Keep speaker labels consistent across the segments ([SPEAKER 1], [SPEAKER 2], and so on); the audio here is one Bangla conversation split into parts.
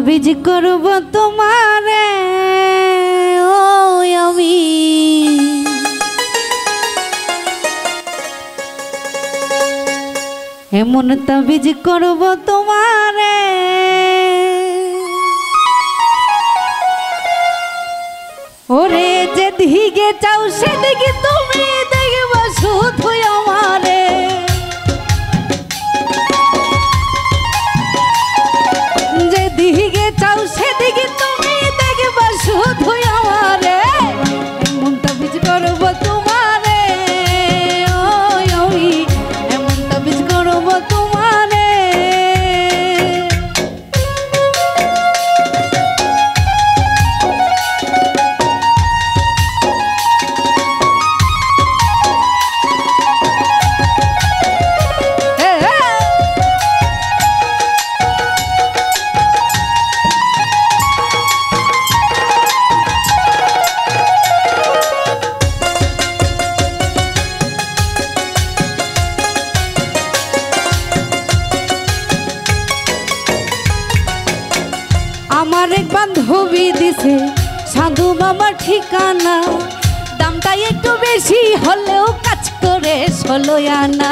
[SPEAKER 1] তাবিজ করব তোমারে ও আমি এমন তাবিজ করব তোমারে ওরে যেদিকে চাও সেদিকে তুমি দেখবা শুধু আমারে যেদিকে চাও সেদিকে তুমি দেখবা শুধু আমারে এমন তাবিজ করব তোমারে ও আমি এমন তাবিজ করব তোমারে আমার এক বান্ধবী দিছে সাধু বাবার ঠিকানা দামটা একটু বেশি হলেও কাজ করে 16 আনা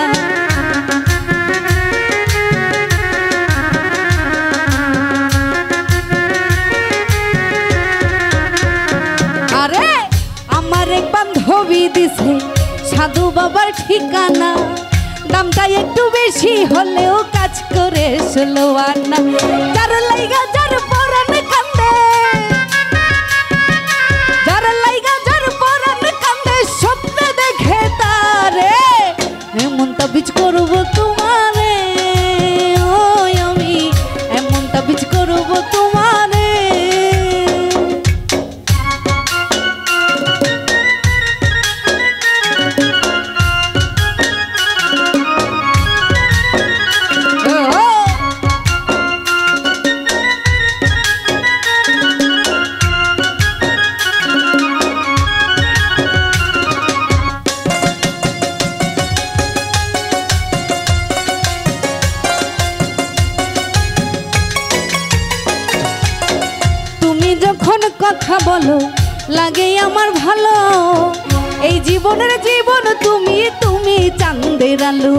[SPEAKER 1] আরে আমার এক বান্ধবী দিছে সাধু বাবার ঠিকানা দামটা একটু বেশি হলেও কাজ করে 16 আনা যার লাইগা যার পরাণ কান্দে যার লাইগা যার পরাণ কান্দে স্বপ্নে দেখে তারে এমন তাবিজ করব তোমারে ও আমি এমন তাবিজ করব তোমারে যখন কথা বলো লাগে আমার ভালো এই জীবনের জীবন তুমি তুমি চাঁদের আলো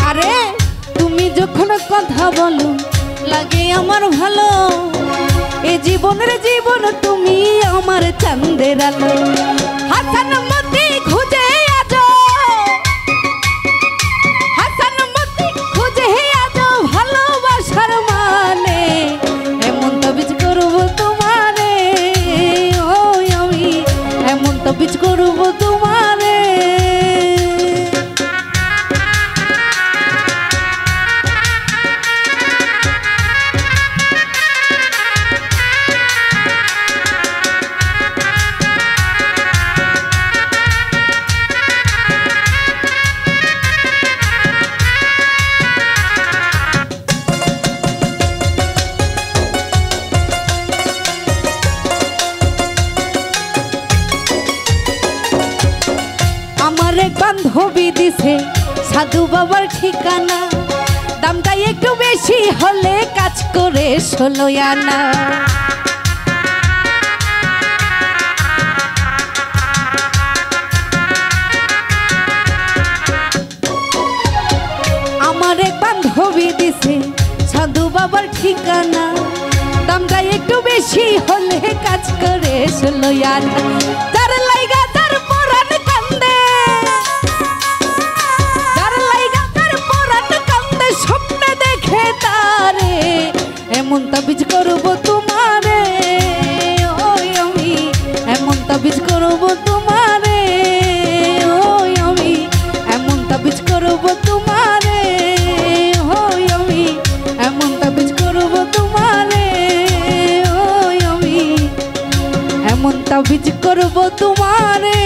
[SPEAKER 1] আরে তুমি যখন কথা বলো লাগে আমার ভালো এই জীবনের জীবন তুমি আমার চাঁদের আলো হাসান মতি খুঁজে তাবিজ করব তোমারে আমার এক বান্ধবী দিছে সাধু বাবার ঠিকানা দামটা একটু বেশি হলে কাজ করে 16 আনা আমার এক বান্ধবী দিছে সাধু বাবার ঠিকানা দামটা একটু বেশি হলে কাজ করে 16 আনা তার লাইগা তার পরাণ কান্দে স্বপ্নে দেখে তারে এমন তাবিজ করব তোমারে ও আমি এমন তাবিজ করব তোমারে ও আমি এমন তাবিজ করব তোমারে ও আমি এমন তাবিজ করব তোমারে ও আমি এমন তাবিজ করব তোমারে।